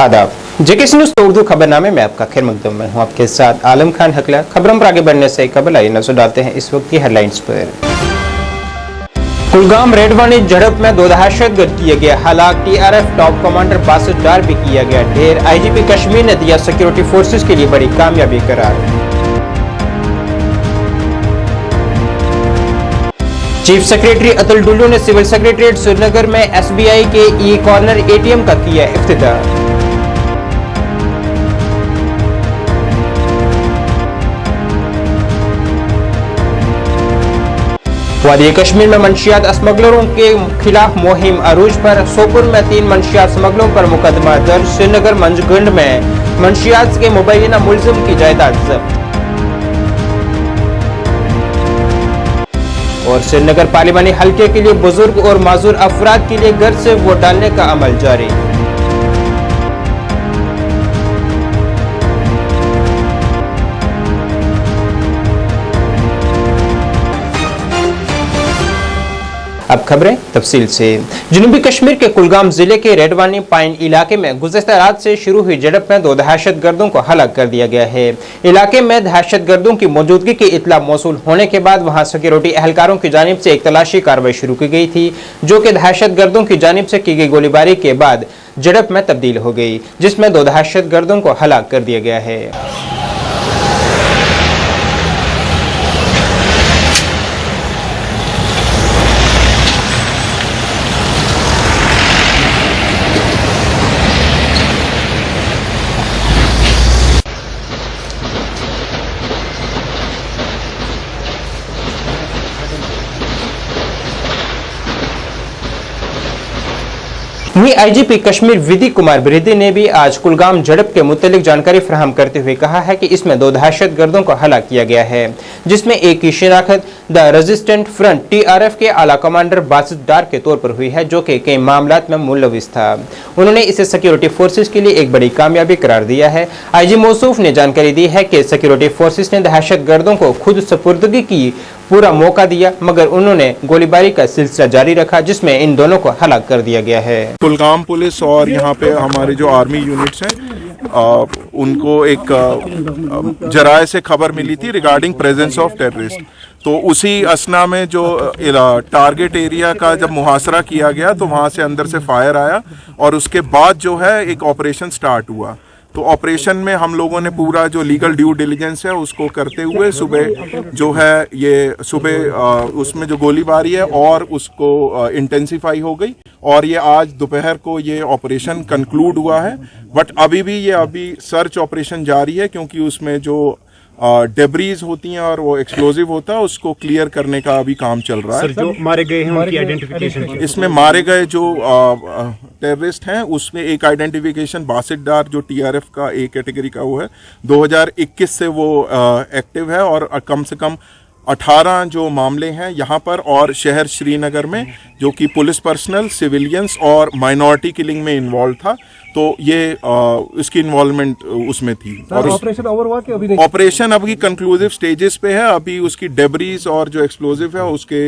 आदाब, जेके न्यूज़ तो उर्दू खबरनामे में आपका खैर मकदम में हूँ। आपके साथ आलम खान हकला। खबरों पर आगे बढ़ने से कबल आइए नजर डालते हैं इस वक्त की हेडलाइंस पर। कुलगाम रेडवानी झड़प में 2 दहशतगर्द किए गए हलाक। टीआरएफ टॉप कमांडर बासित डार भी किया गया ढेर। आईजीपी कश्मीर ने दिया सिक्योरिटी फोर्सेस के लिए बड़ी कामयाबी करार। चीफ सेक्रेटरी अतुल डुल्लू ने सिविल सेक्रेटरीट श्रीनगर में एसबीआई के ई कॉर्नर एटीएम का किया इफ्तिताह। वादी कश्मीर में मंशियात स्मगलरों के खिलाफ मुहिम अरूज पर। सोपुर में 3 मंशियात स्मगलरों पर मुकदमा दर्ज। श्रीनगर मंजगंड में मंशियात के मुबैना मुलजिम की जायदाद जब्त। और श्रीनगर पार्लिमानी हल्के के लिए बुजुर्ग और माजूर अफराद के लिए घर से वोट डालने का अमल जारी। अब खबरें तफसील से। जनूबी कश्मीर के कुलगाम जिले के रेडवानी पाइन इलाके में गुज़श्ता रात से शुरू हुई झड़प में 2 दहशतगर्दों को हलाक कर दिया गया है। इलाके में दहशतगर्दों की मौजूदगी की इत्तला मौसूल होने के बाद वहां सिक्योरिटी एहलकारों की जानिब से एक तलाशी कार्रवाई शुरू की गई थी, जो कि दहशतगर्दों की जानिब से की गई गोलीबारी के बाद झड़प में तब्दील हो गई, जिसमें 2 दहशतगर्दों को हलाक कर दिया गया है। वहीं आईजीपी कश्मीर विधि कुमार बिरदी ने भी आज कुलगाम झड़प के मुतालिक जानकारी फराहम करते हुए कहा है कि इसमें 2 दहशतगर्दों को हलाक किया गया है, जिसमें एक की शिनाख्त द रेजिस्टेंट फ्रंट टीआरएफ के आला कमांडर बासित डार के तौर पर हुई है, जो कि कई मामलात में मुलविस था। उन्होंने इसे सिक्योरिटी फोर्सेस के लिए एक बड़ी कामयाबी करार दिया है। आईजी मौसूफ ने जानकारी दी है कि सिक्योरिटी फोर्सेस ने दहशतगर्दों को खुद सुपुर्दगी की पूरा मौका दिया, मगर उन्होंने गोलीबारी का सिलसिला जारी रखा, जिसमें इन दोनों को हलाक कर दिया गया है। कुलगाम पुलिस और यहाँ पे हमारे जो आर्मी यूनिट्स हैं उनको एक जराये से खबर मिली थी रिगार्डिंग प्रेजेंस ऑफ टेररिस्ट। तो उसी असना में जो टारगेट एरिया का जब मुहासरा किया गया तो वहाँ से अंदर से फायर आया और उसके बाद जो है एक ऑपरेशन स्टार्ट हुआ। तो ऑपरेशन में हम लोगों ने पूरा जो लीगल ड्यू डिलीजेंस है उसको करते हुए सुबह जो है ये सुबह उसमें जो गोलीबारी है और उसको इंटेंसिफाई हो गई और ये आज दोपहर को ये ऑपरेशन कंक्लूड हुआ है। बट अभी सर्च ऑपरेशन जारी है, क्योंकि उसमें जो डेब्रीज होती हैं और वो एक्सप्लोजिव होता है उसको क्लियर करने का अभी काम चल रहा है। सर, जो मारे गए हैं उनकी आइडेंटिफिकेशन, इसमें मारे गए जो टेररिस्ट हैं उसमें एक आइडेंटिफिकेशन बासित डार जो टीआरएफ का ए कैटेगरी का वो है, 2021 से वो एक्टिव है और कम से कम 18 जो मामले हैं यहाँ पर और शहर श्रीनगर में जो कि पुलिस पर्सनल, सिविलियंस और माइनॉरिटी किलिंग में इन्वॉल्व था। तो ये इसकी इन्वॉल्वमेंट उसमें थी। और ऑपरेशन ओवर हुआ कि अभी नहीं? ऑपरेशन अभी कंक्लूसिव स्टेजेस पे है। अभी उसकी डेब्रीज और जो एक्सप्लोजिव है उसके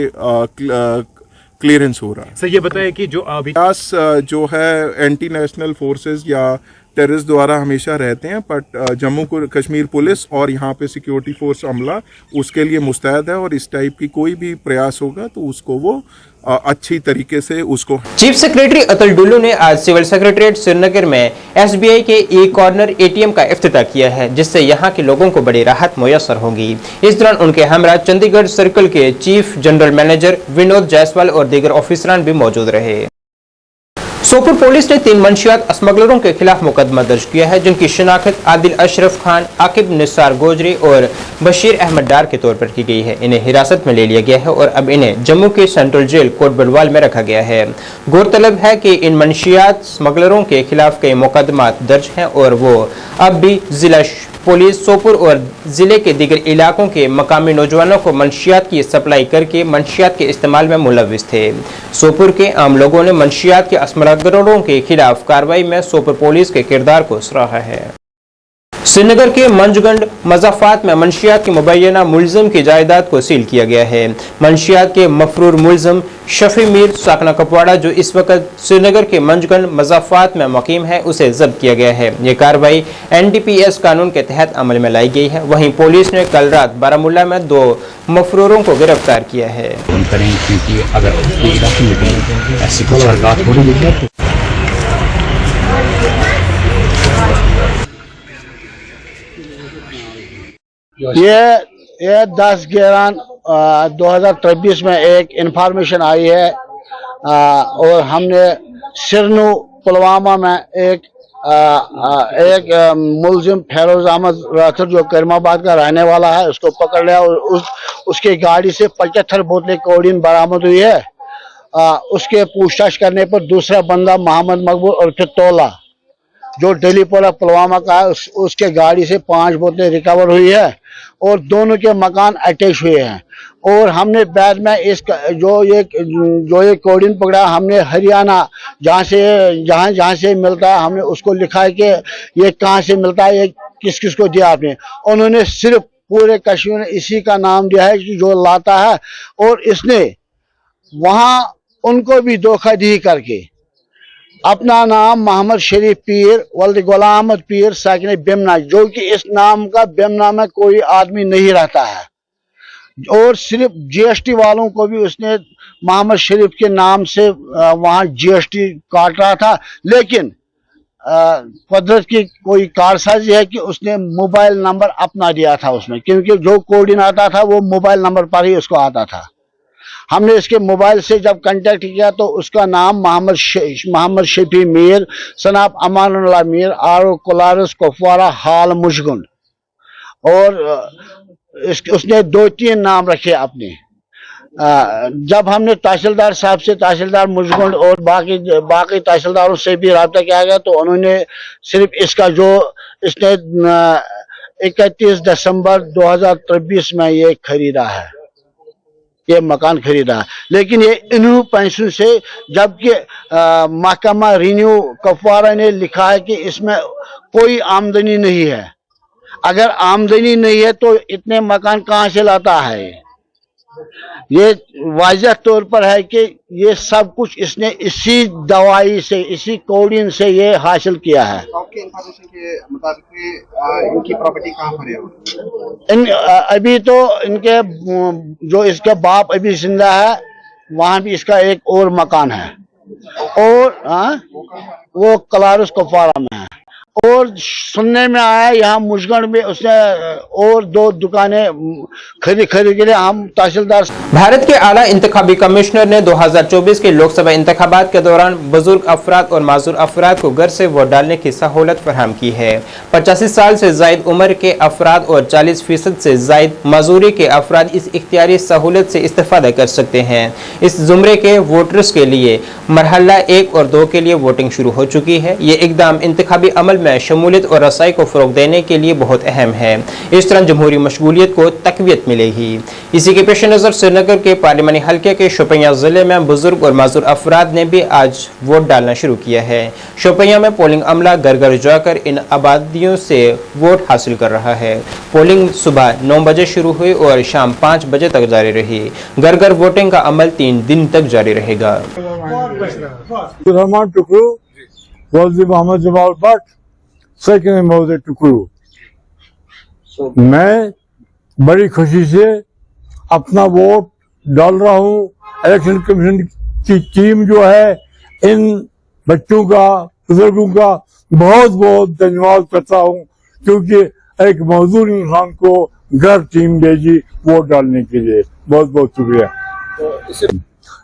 क्लियरेंस हो रहा है। सर, ये बताया कि जो अभी जो है एंटी नेशनल फोर्सेस या टेररिस्ट द्वारा हमेशा रहते हैं, बट जम्मू कश्मीर पुलिस और यहाँ पे सिक्योरिटी फोर्स अमला उसके लिए मुस्तैद है और इस टाइप की कोई भी प्रयास होगा तो उसको वो अच्छी तरीके से उसको। चीफ सेक्रेटरी अतुल डुल्लू ने आज सिविल सेक्रेटरीट श्रीनगर में एसबीआई के ई कॉर्नर एटीएम का इफ्तिताह किया है, जिससे यहाँ के लोगों को बड़ी राहत मुयस्सर होगी। इस दौरान उनके हमरा चंडीगढ़ सर्कल के chief general manager Vinod Jaiswal और दीगर ऑफिसरान भी मौजूद रहे। सोपुर पुलिस ने 3 मंशियात स्मगलरों के खिलाफ मुकदमा दर्ज किया है, जिनकी शिनाख्त आदिल अशरफ खान, आकिब निसार गोजरी और बशीर अहमद डार के तौर पर की गई है। इन्हें हिरासत में ले लिया गया है और अब इन्हें जम्मू के सेंट्रल जेल कोट बडवाल में रखा गया है। गौरतलब है कि इन मंशियात स्मगलरों के खिलाफ कई मुकदमा दर्ज हैं और वो अब भी जिला पुलिस सोपुर और जिले के दीगर इलाकों के मकामी नौजवानों को मंशियात की सप्लाई करके मंशियात के इस्तेमाल में मुलविस थे। सोपुर के आम लोगों ने मंशियात के स्मगलरों के खिलाफ कार्रवाई में सोपुर पुलिस के किरदार को सराहा है। श्रीनगर के मंजगंड मजाफात में मंशियात के मुबैना मुलजम की जायदाद को सील किया गया है। मंशियात के मफरूर मुलजम शफी मीर साकना कपवाड़ा, जो इस वक्त श्रीनगर के मंजगंड मजाफात में मुकीम है, उसे जब्त किया गया है। ये कार्रवाई NDPS कानून के तहत अमल में लाई गई है। वहीं पुलिस ने कल रात बारामुल्ला में 2 मफरूरों को गिरफ्तार किया है। क्योंकि अगर उसके इलाके में ऐसी कुछ हरकत हो रही है ये 10/11/2023 में एक इंफॉर्मेशन आई है और हमने सिरनू पुलवामा में एक मुलजिम फेरोज अहमद राथर, जो करीमाबाद का रहने वाला है, उसको पकड़ लिया और उसकी गाड़ी से 75 बोतलें कोडीन बरामद हुई है। उसके पूछताछ करने पर दूसरा बंदा मोहम्मद मकबूल और फिर तोला, जो डेलीपोरा पुलवामा का है, उसके गाड़ी से 5 बोतलें रिकवर हुई है और दोनों के मकान अटैच हुए हैं। और हमने बाद में इसका जो ये कोडीन पकड़ा, हमने हरियाणा जहाँ से मिलता है, हमने उसको लिखा है कि ये कहाँ से मिलता है, ये किस किस को दिया आपने। उन्होंने सिर्फ पूरे कश्मीर में इसी का नाम दिया है कि जो लाता है, और इसने वहाँ उनको भी धोखाधड़ी करके अपना नाम मोहम्मद शरीफ पीर वल्द गुलाम अहमद पीर साकिन बेमना, जो कि इस नाम का बेमना में कोई आदमी नहीं रहता है, और सिर्फ GST वालों को भी उसने मोहम्मद शरीफ के नाम से वहाँ GST काट रहा था। लेकिन कुदरत की कोई कारसाजी है कि उसने मोबाइल नंबर अपना दिया था उसमें, क्योंकि जो कोडिन आता था वो मोबाइल नंबर पर ही उसको आता था। हमने इसके मोबाइल से जब कांटेक्ट किया तो उसका नाम मोहम्मद शफी मीर सनाब अमानुल्लाह मीर आरो कोलारस कुपवाड़ा हाल मुशगुंड, और उसने 2-3 नाम रखे अपने। जब हमने तहसीलदार साहब से, तहसीलदार मुशगुंड और बाकी तहसीलदारों से भी रब्ता किया गया, तो उन्होंने सिर्फ इसका जो इसने 31 दिसंबर 2023 में ये खरीदा है, ये मकान खरीदा है, लेकिन ये इन्हू पैसों से, जबकि महकमा रिन्यू कुपवाड़ा ने लिखा है कि इसमें कोई आमदनी नहीं है। अगर आमदनी नहीं है तो इतने मकान कहाँ से लाता है? ये वाज़ह तौर पर है कि ये सब कुछ इसने इसी दवाई से, इसी कोडिन से ये हासिल किया है। आपके इंफॉर्मेशन के मुताबिक इनकी प्रॉपर्टी कहाँ पर है? अभी तो इनके जो इसका बाप अभी जिंदा है, वहाँ भी इसका एक और मकान है, और वो कलारुस कुपवाड़ा में है। और सुनने में आया यहाँ मुशगंड में उसने और 2 दुकानें खरीद के लिए हम तहसीलदार। भारत के आला इंतखाबी कमिश्नर ने 2024 के लोकसभा इंतखाबात के दौरान बुजुर्ग अफराद और माजूर अफराद को घर से वोट डालने की सहूलत फराहम की है। 85 साल से जायद उम्र के अफराद और 40% से जायद माजूरी के अफराद इस इख्तियारी सहूलत से इस्तेफादा कर सकते हैं। इस जुमरे के वोटर्स के लिए मरहला 1 और 2 के लिए वोटिंग शुरू हो चुकी है। ये इकदाम इंतखाबी अमल में शमूलियत और रसाई को फ़रोग देने के लिए बहुत अहम है। इस तरह जमहूरी मशगूलियत को तकवीत मिलेगी। इसी के पेश नज़र श्रीनगर के पार्लिमानी हल्के के शोपियां ज़िले में बुजुर्ग और माजूर अफराद ने भी आज वोट डालना शुरू किया है। शोपियां में पोलिंग अमला घर घर जाकर इन आबादियों से वोट हासिल कर रहा है। पोलिंग सुबह 9 बजे शुरू हुई और शाम 5 बजे तक जारी रही। घर घर वोटिंग का अमल 3 दिन तक जारी रहेगा। मैं बड़ी खुशी से अपना वोट डाल रहा हूँ। इलेक्शन कमीशन की टीम जो है, इन बच्चों का, बुजुर्गों का बहुत बहुत धन्यवाद करता हूँ, क्योंकि एक मजदूर इंसान को घर टीम भेजी वोट डालने के लिए। बहुत बहुत शुक्रिया।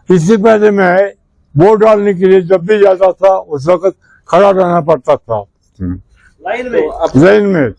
इससे पहले मैं वोट डालने के लिए जब भी जाता था उस वक्त खड़ा रहना पड़ता था लाइन में।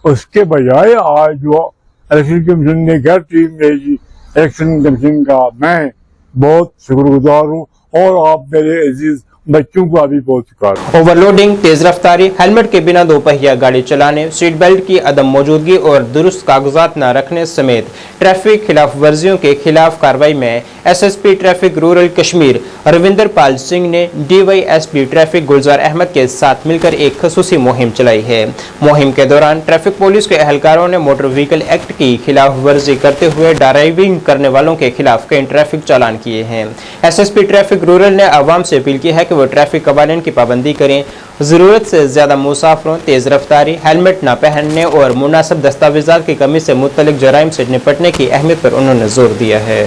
उसके बजाय आज जो इलेक्शन कमीशन ने घर टीम भेजी, इलेक्शन कमीशन का मैं बहुत शुक्रगुजार हूँ। और आप मेरे अजीज बच्चों का भी बहुत शिकार। ओवरलोडिंग, तेज रफ्तारी, हेलमेट के बिना दोपहिया गाड़ी चलाने, सीट बेल्ट की अदम मौजूदगी और दुरुस्त कागजात न रखने समेत ट्रैफिक खिलाफ वर्जियों के खिलाफ कार्रवाई में SSP traffic rural Kashmir Ravinder Pal Singh ने डीवाईएसपी ट्रैफिक गुलजार अहमद के साथ मिलकर एक खसूसी मुहिम चलाई है। मुहिम के दौरान ट्रैफिक पुलिस के एहलकारों ने मोटर व्हीकल एक्ट की खिलाफ वर्जी करते हुए ड्राइविंग करने वालों के खिलाफ कई ट्रैफिक चालान किए हैं। एसएसपी ट्रैफिक रूरल ने आवाम से अपील की है कि वो ट्रैफिक कवानीन की पाबंदी करें, जरूरत से ज्यादा मुसाफिरों, तेज रफ्तारी, हेलमेट न पहनने और मुनासिब दस्तावेजात की कमी से मुतल्लिक जराइम से निपटने की अहमियत पर उन्होंने जोर दिया है।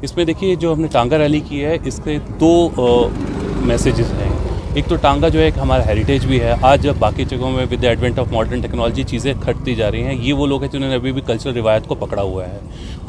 इसमें देखिए जो हमने टांगा रैली की है, इसके दो मैसेजेस हैं। एक तो टांगा जो है एक हमारा हेरिटेज भी है। आज जब बाकी जगहों में with the advent of modern technology चीज़ें घटती जा रही हैं, ये वो लोग हैं जिन्होंने अभी भी कल्चरल रिवायत को पकड़ा हुआ है।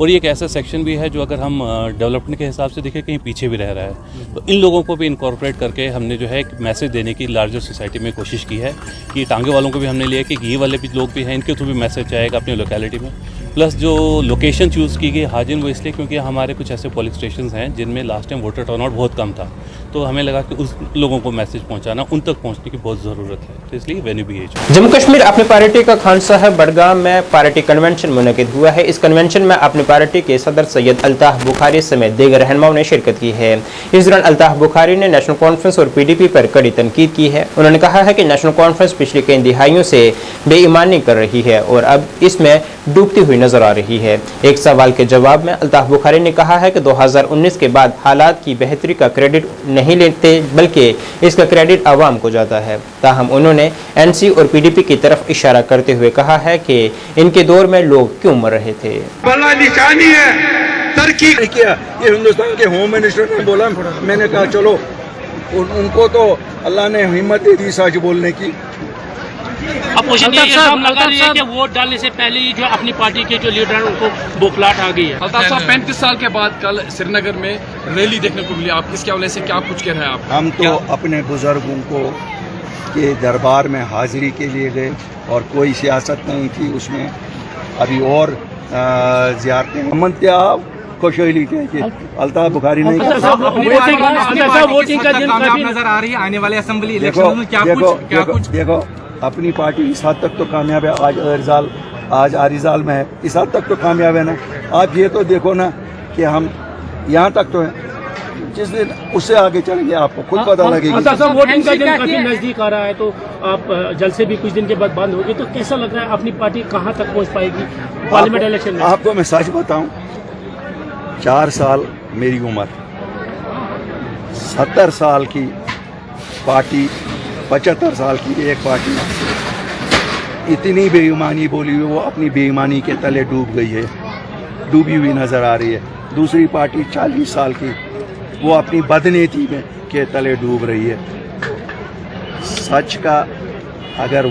और ये एक ऐसा सेक्शन भी है जो अगर हम डेवलपमेंट के हिसाब से देखें कहीं पीछे भी रह रहा है। तो इन लोगों को भी इनकॉर्पोरेट करके हमने जो है एक मैसेज देने की लार्जर सोसाइटी में कोशिश की है कि टांगे वालों को भी हमने लिया कि ये वाले भी लोग भी हैं, इनके थ्रू भी मैसेज जाएगा अपनी लोकेलिटी में। प्लस जो लोकेशन चूज़ की गई हाजिन, वो इसलिए क्योंकि हमारे कुछ ऐसे पोलिंग स्टेशन हैं जिनमें लास्ट टाइम वोटर टर्नआउट बहुत कम था, तो हमें लगा कि उस लोगों को मैसेज पहुंचाना, उन तक पहुंचने की बहुत ज़रूरत है, तो इसलिए वेन्यू भी है। जम्मू कश्मीर अपनी पार्टी का खान साहब बडगाम में पार्टी कन्वेंशन मुनक़िद हुआ है। इस कन्वेंशन में अपनी पार्टी के सदर सैयद अल्ताफ बुखारी समेत दीगर रहनुमाओं ने शिरकत की है। इस दौरान अल्ताफ बुखारी ने नेशनल कॉन्फ्रेंस और पीडीपी पर कड़ी तनकीद की है। उन्होंने कहा है कि नेशनल कॉन्फ्रेंस पिछली कई दिहाइयों से बेईमानी कर रही है और अब इसमें डूबती हुई नजर आ रही है। एक सवाल के जवाब में अल्ताफ बुखारी ने कहा है कि 2019 के बाद हालात की बेहतरी का क्रेडिट नहीं लेते, बल्कि इसका क्रेडिट आवाम को जाता है। ताहम उन्होंने एनसी और पीडीपी की तरफ इशारा करते हुए कहा है कि इनके दौर में लोग क्यों मर रहे थे। बड़ा निशानी है, तरक्की किया। ये हिंदुस्तान के होम मिनिस्टर ने बोला, मैंने कहा चलो, उनको तो अल्लाह ने हिम्मत दे दी सच बोलने की। अपोजिशन ये इल्जाम लगा रही है कि वोट डालने से पहले ही जो अपनी पार्टी के जो लीडर हैं उनको बौखलाहट आ गई है। अल्ताफ साहब, 35 साल के बाद कल श्रीनगर में रैली देखने को मिली, आप इसके हवाले से क्या कुछ कह रहे हैं आप? हम तो अपने बुजुर्गों को के दरबार में हाजिरी के लिए गए और कोई सियासत नहीं थी उसमें। अभी और ज़ियारतें खुशहाली के अल्ताफ बुखारी नहीं नजर आ रही है आने वाले असेंबली इलेक्शन में क्या कुछ देखो अपनी पार्टी इस हद तक तो कामयाब है। आज आरिजाल में है, इस हद तक तो कामयाब है ना। आप ये तो देखो ना कि हम यहाँ तक तो हैं, जिस दिन उससे आगे चलेंगे आपको खुद पता लगेगा। वोटिंग का दिन काफी नजदीक आ रहा है, तो आप जल्द से भी कुछ दिन के बाद बंद होगी, तो कैसा लग रहा है अपनी पार्टी कहाँ तक पहुँच पाएगी पार्लियामेंट इलेक्शन में? आपको मैं सच बताऊँ, 4 साल मेरी उम्र, 70 साल की पार्टी, 75 साल की एक पार्टी इतनी बेईमानी बोली हुई, वो अपनी बेईमानी के तले डूब गई है, डूबी हुई नज़र आ रही है। दूसरी पार्टी 40 साल की, वो अपनी बदनीति में के तले डूब रही है। सच का अगर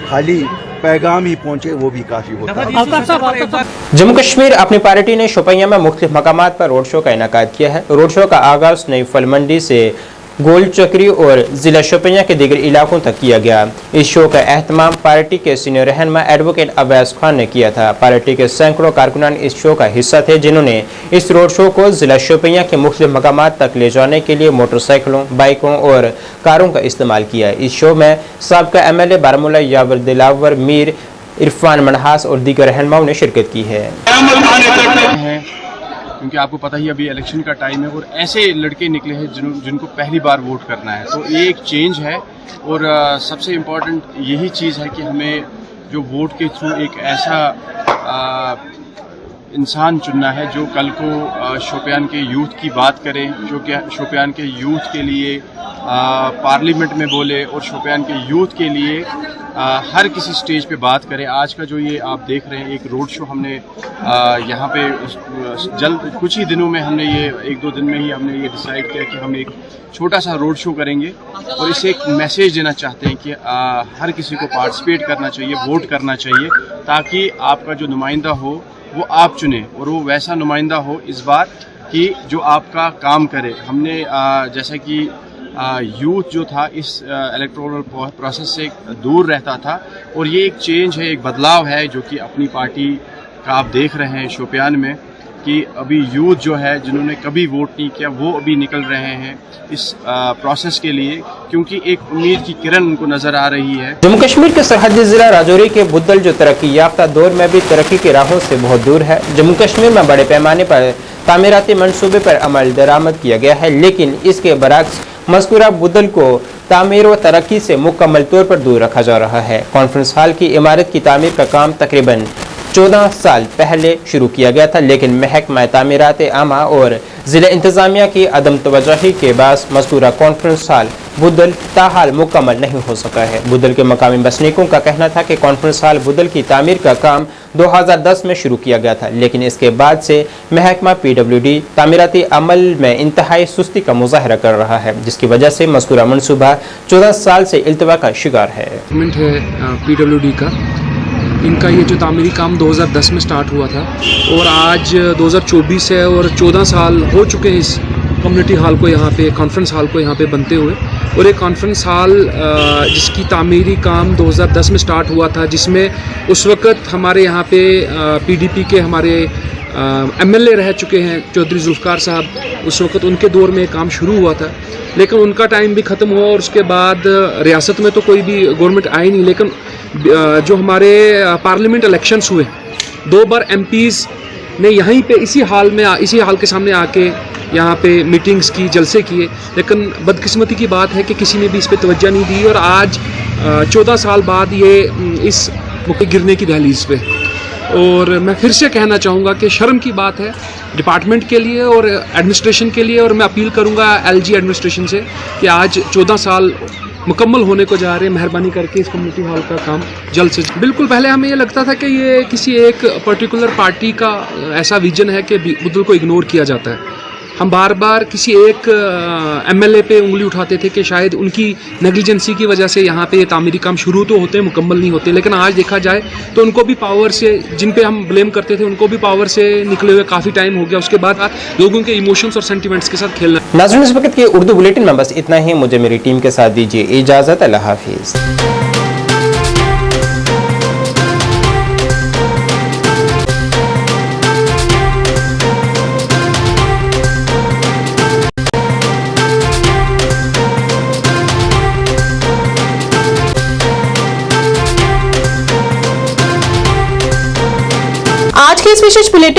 खाली पैगाम ही पहुंचे वो भी काफ़ी होता है। जम्मू कश्मीर अपनी पार्टी ने शोपियां में मुख्तलिफ मकामात पर रोड शो का इनेकाद किया है। रोड शो का आगाज नई फल मंडी से गोल चक्री और जिला शोपियां के दीगर इलाकों तक किया गया। इस शो का एहतमाम पार्टी के सीनियर रहनुमा एडवोकेट अवैस खान ने किया था। पार्टी के सैकड़ों कारकुनान इस शो का हिस्सा थे, जिन्होंने इस रोड शो को जिला शोपियां के मुख्तलिफ मकामात तक ले जाने के लिए मोटरसाइकिलों, बाइकों और कारों का इस्तेमाल किया। इस शो में साबका MLA बारामूला यावर दिलावर मीर, इरफान मनहास और दीगर रहनुमाओं ने शिरकत की है। क्योंकि आपको पता ही अभी इलेक्शन का टाइम है और ऐसे लड़के निकले हैं जिनको पहली बार वोट करना है, तो ये एक चेंज है। और सबसे इम्पोर्टेंट यही चीज़ है कि हमें जो वोट के थ्रू एक ऐसा इंसान चुनना है जो कल को शोपियान के यूथ की बात करे, जो कि शोपियान के यूथ के लिए पार्लियामेंट में बोले और शोपियान के यूथ के लिए हर किसी स्टेज पे बात करें। आज का जो ये आप देख रहे हैं एक रोड शो हमने यहाँ पे जल्द कुछ ही दिनों में हमने ये 1-2 दिन में ही हमने ये डिसाइड किया कि हम एक छोटा सा रोड शो करेंगे और इसे एक मैसेज देना चाहते हैं कि हर किसी को पार्टिसिपेट करना चाहिए, वोट करना चाहिए, ताकि आपका जो नुमाइंदा हो वो आप चुने और वो वैसा नुमाइंदा हो इस बार कि जो आपका काम करे। हमने जैसा कि यूथ जो था इस इलेक्टोरल प्रोसेस से दूर रहता था और ये एक चेंज है, एक बदलाव है जो कि अपनी पार्टी का आप देख रहे हैं शोपियान में। कि अभी यूथ जो है जिन्होंने कभी वोट नहीं किया वो अभी निकल रहे हैं इस प्रोसेस के लिए, क्योंकि एक उम्मीद की किरण उनको नजर आ रही है। जम्मू कश्मीर के सरहदी जिला राजौरी के बुद्धल जो तरक्की याफ्ता दौर में भी तरक्की की राहों से बहुत दूर है। जम्मू कश्मीर में बड़े पैमाने पर तामीराती मंसूबे पर अमल दरामद किया गया है, लेकिन इसके बरक्स मज़कूरा बुद्धल को तामीर व तरक्की से मुकम्मल तौर पर दूर रखा जा रहा है। कॉन्फ्रेंस हॉल की इमारत की तामीर का काम तकरीबन 14 साल पहले शुरू किया गया था, लेकिन महकमा तामीरात आमा और ज़िला इंतज़ामिया की अदम तवज्जुही के बाद मज़कूरा कॉन्फ्रेंस हॉल बुद्धल ताहाल मुकम्मल नहीं हो सका है। बुद्धल के मकामी बसनीकों का कहना था कि कॉन्फ्रेंस हॉल बुद्धल की तामीर का काम 2010 में शुरू किया गया था, लेकिन इसके बाद से महकमा PWD तामीराती अमल में इंतहाई सुस्ती का मुजाहरा कर रहा है, जिसकी वजह से मज़कूरा मनसूबा 14 साल से इल्तवा का शिकार है। PWD का इनका ये जो तामीरी काम 2010 में स्टार्ट हुआ था और आज 2024 है और 14 साल हो चुके हैं इस कम्युनिटी हॉल को यहाँ पे, कॉन्फ्रेंस हॉल को यहाँ पे बनते हुए। और एक कॉन्फ्रेंस हॉल जिसकी तामीरी काम 2010 में स्टार्ट हुआ था, जिसमें उस वक़्त हमारे यहाँ पे PDP के हमारे MLA रह चुके हैं चौधरी जुल्फ़कार साहब, उस वक़्त उनके दौर में काम शुरू हुआ था, लेकिन उनका टाइम भी ख़त्म हुआ और उसके बाद रियासत में तो कोई भी गवर्नमेंट आई नहीं। लेकिन जो हमारे पार्लियामेंट इलेक्शंस हुए 2 बार MPs ने यहीं पे इसी हाल के सामने आके यहाँ पे मीटिंग्स की, जलसे किए, लेकिन बदकिस्मती की बात है कि किसी ने भी इस पे तवज्जो नहीं दी और आज 14 साल बाद ये इस मुके गिरने की दहलीज पे। और मैं फिर से कहना चाहूँगा कि शर्म की बात है डिपार्टमेंट के लिए और एडमिनिस्ट्रेशन के लिए, और मैं अपील करूँगा LG एडमिनिस्ट्रेशन से कि आज 14 साल मुकम्मल होने को जा रहे हैं, मेहरबानी करके इस कम्युनिटी हॉल का काम जल्द से बिल्कुल। पहले हमें ये लगता था कि ये किसी एक पर्टिकुलर पार्टी का ऐसा विजन है कि बुद्धल को इग्नोर किया जाता है। हम बार बार किसी एक MLA पे उंगली उठाते थे कि शायद उनकी नेग्लिजेंसी की वजह से यहाँ पे ये तामीरी काम शुरू तो होते हैं, मुकम्मल नहीं होते। लेकिन आज देखा जाए तो उनको भी पावर से, जिन पे हम ब्लेम करते थे, उनको भी पावर से निकले हुए काफ़ी टाइम हो गया। उसके बाद लोगों के इमोशंस और सेंटिमेंट्स के साथ खेलना। नाज़रीन, इस वक्त के उर्दू बुलेटिन में बस इतना ही। मुझे मेरी टीम के साथ दीजिए इजाज़त। अल्लाह हाफिज़। आज के इस विशेष बुलेटिन